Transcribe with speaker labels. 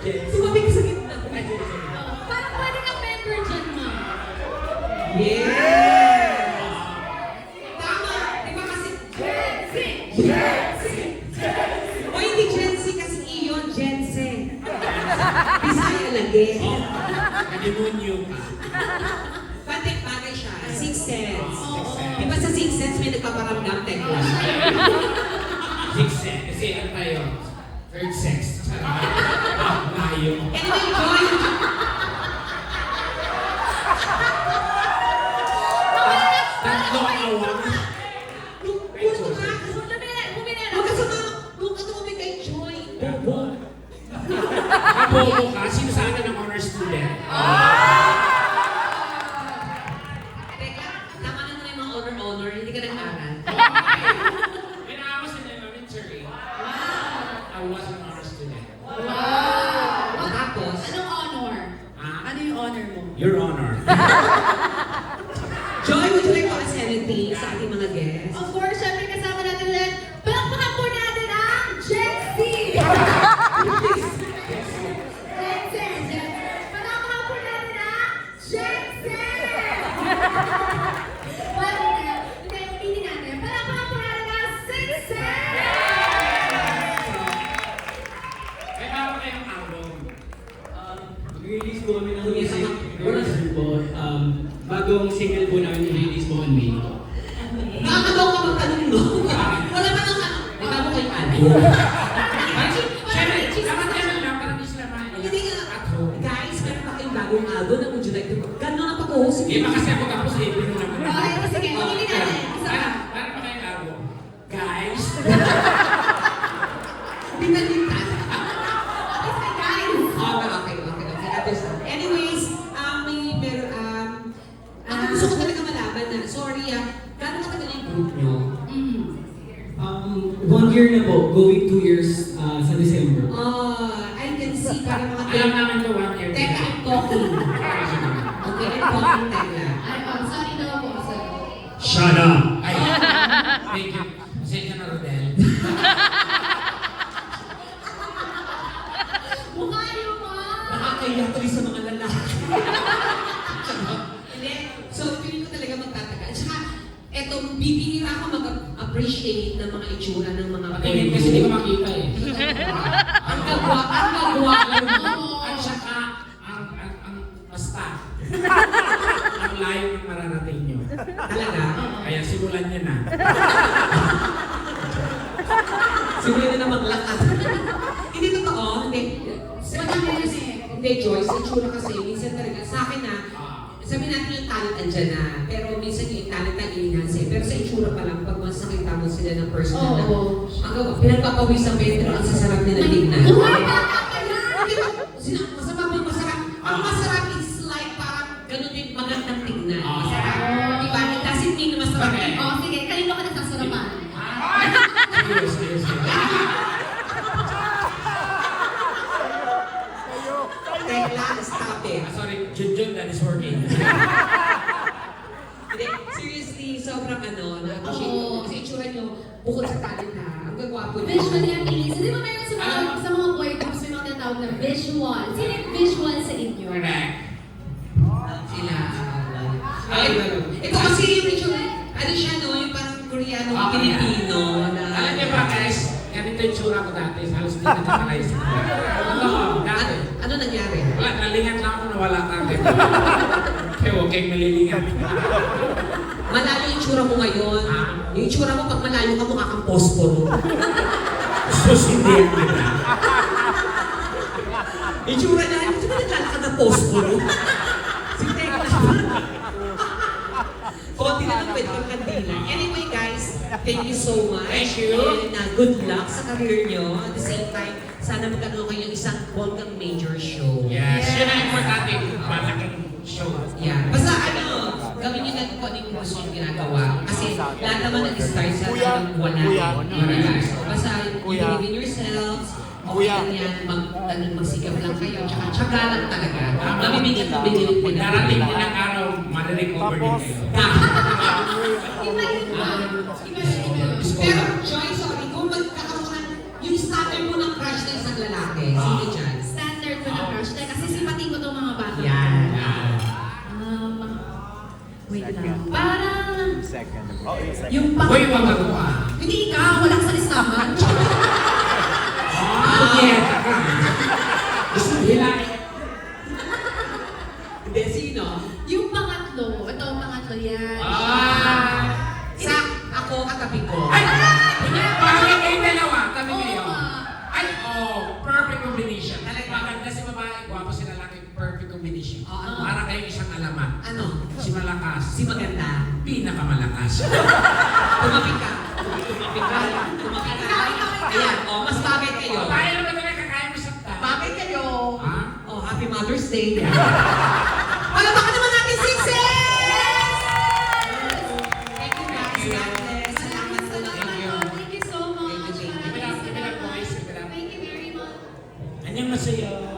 Speaker 1: Sumabi ka sa gitna.
Speaker 2: Parang pwede kang member dyan, ma'am.
Speaker 1: Yes! Tama! Di ba kasi...
Speaker 2: Gen Z!
Speaker 1: O hindi Gen Z kasi iyon, Gen Z. Bisaya lagi.
Speaker 3: Kalimunyo ka.
Speaker 1: Pati bagay siya. Sixth Sense.
Speaker 2: Oo.
Speaker 1: Di ba sa Sixth Sense may nagpaparamdam tekla?
Speaker 3: Sixth sense. Kasi ano tayo? Third sex. Layo.
Speaker 1: Anyway, Joy!
Speaker 3: Tatlo ang awang.
Speaker 1: Puro ka! Huwag ka sumami kay Joy.
Speaker 3: Bobo. Bobo ka? Sino sa akin ang honor student?
Speaker 1: Teka, tama na muna yung mga honor-honor, hindi ka nag-aral.
Speaker 3: When I was in elementary, I was an honor student.
Speaker 1: Tapos,
Speaker 2: Anong honor? Ano yung honor mo?
Speaker 3: Your honor.
Speaker 1: Joy, would you like to ask anything sa ating mga guests?
Speaker 2: Of course, syempre kasama natin ulit. Palakpakan po natin ang Gen Z! Gen Z! Palakpakan po natin ang Gen Z! Hindi, pili natin. Palakpakan po natin ang Sixth Sense!
Speaker 3: May meron kayong album.
Speaker 4: Release po kami ng music version po. Bagong single po namin i-release po on May.
Speaker 1: Nakakatawa ka magtanong mo. Wala ka nang ano. May bago kayong album.
Speaker 3: Siyempre, dapat yan lang para di sila
Speaker 1: Hindi nga. Guys, meron pa kayong bagong album na would you like to... Gano'n ang pag-host.
Speaker 3: Hindi ba kasi ako tapos eh, pero naman.
Speaker 2: Okay, sige, pili natin. Isa pa.
Speaker 3: Para pa kayong album. Guys,
Speaker 1: Pinalitan.
Speaker 2: Isa, guys!
Speaker 1: Okay. Understand. Anyways, gusto ko talaga malaman na, sorry gano'n katagal yung group nyo?
Speaker 4: 1 year na po, going 2 years sa December.
Speaker 1: I can see parang mga...
Speaker 3: alam namin to 1 year.
Speaker 1: Teka, I'm talking. Okay, I'm talking, teka.
Speaker 2: Ay, sorry daw po, sorry.
Speaker 3: Shut up! Ay, thank you. Pasensya na, Rodel.
Speaker 2: Mukha niyo, ma'am!
Speaker 1: Nakakaya tuloy sa mga lalaki. Hindi. So, feeling ko talaga magtatagal. At saka, eto, bibihira ako mag-appreciate ng mga itsura ng mga
Speaker 3: Patingin kasi hindi ko makita eh.
Speaker 1: Ang gagwa mo.
Speaker 3: At saka, ang basta. Ang layo ng mararating nyo.
Speaker 1: Talaga?
Speaker 3: Kaya simulan nyo na.
Speaker 1: Siguro na maglakad. Hindi totoo. Hindi. Hindi, Joyce. Itsura kasi, minsan talaga, sa akin sabi natin yung talent andyan na, pero minsan yung talent na i-enhance. Pero sa itsura pa lang, pag mas nakita mo sila ng personal na, ang gawa, pinagpapawisan pa yun, pero ang sasarap nila tignan. Hindi ba? Masama mo yung masarap. Ang masarap is like parang ganun yung magandang tignan. Masarap. Diba? It doesn't mean na masarap.
Speaker 3: Okay.
Speaker 2: Oh, sige, kanino ka nagsasarapan?
Speaker 3: Serious.
Speaker 1: Tekla, stop it.
Speaker 3: Sorry, Junjun, that is working.
Speaker 1: Hindi, seriously, sobrang na-appreciate ko. Kasi itsura nyo, bukod sa talent ang gagwapo nyo.
Speaker 2: Visually appealing. So, di ba meron sa mga boy groups, may mga tinatawag na visual. Sino yung visual sa inyo?
Speaker 3: Correct.
Speaker 1: Sila. Ito kasi yung itsura, siya yung parang Koreano, Pilipino.
Speaker 3: Alam niyo ba guys, ganito yung tsura ko dati, halos di na nakakaisip ko. Dati.
Speaker 1: Ano nangyari?
Speaker 3: Wala, nalingat lang ako na wala kang kaya huwag kayong nalilingat.
Speaker 1: Malayo yung itsura mo ngayon. Yung itsura mo, pag malayo ka, mukha kang posporo.
Speaker 3: Susindihan kita.
Speaker 1: Itsura niya, hindi ba naglalakad ng posporo? Sige, konti na lang pwede kang kandila. Anyway guys, thank you so much.
Speaker 3: Thank you.
Speaker 1: And good luck sa career nyo. At the same time, sana magkaroon kayo ng isang bonggang major show.
Speaker 3: Yes, yun ang importante. Malaking show.
Speaker 1: Yeah. Basta gawin nyo na kung ano yung gusto yung ginagawa. Kasi lahat naman nag-start sa talagang wala. So basta you believe in yourselves. Okay lang yan, magsikap lang kayo. Tsaka tsaga lang talaga. Mabibigyan mo din.
Speaker 3: Darating din ang araw, marirecover din kayo.
Speaker 2: Iba yun ba?
Speaker 1: Pero, Joy, sorry, kung magkakaroon ka, yung starter mo ng crush na isang lalaki, sino dyan?
Speaker 2: Standard crush. Kasi simpatin ko tong mga bata.
Speaker 1: Yan.
Speaker 2: Wait lang. Parang,
Speaker 5: Second. Oh, yung second.
Speaker 2: yung
Speaker 3: Uy, wag ako ah.
Speaker 2: Hindi ikaw, wala ka sa listahan.
Speaker 3: Yes! Gusto mo hilahin?
Speaker 1: Hindi, sino?
Speaker 2: Yung pangatlo, ito ang pangatlo yan.
Speaker 1: Sa ako katabi ko.
Speaker 3: Ay! Bakit kayo dalawa? Tabi kayo.
Speaker 2: Oo.
Speaker 3: Ay, perfect combination. Maganda si babae, gwapo si lalaki, perfect combination.
Speaker 1: Oo.
Speaker 3: Para kayong isang alamat.
Speaker 1: Ano?
Speaker 3: Si malakas,
Speaker 1: Si maganda.
Speaker 3: pinakamalakas.
Speaker 1: Tumapit ka. Tumapit ka. Tumapit ka. Ayan, mas bagay kayo.
Speaker 3: Tayo naman talaga kakaya mo sakta.
Speaker 1: Bagay kayo.
Speaker 3: Ha?
Speaker 1: Happy Mother's Day. Palabakan naman natin si Sis! Thank you guys. God bless. Salamat sa lahat.
Speaker 3: Thank you.
Speaker 2: Thank you so much.
Speaker 1: Thank you, thank you.
Speaker 3: Give it up, boys. Give it up.
Speaker 2: Thank you very much.
Speaker 3: Anyang masaya.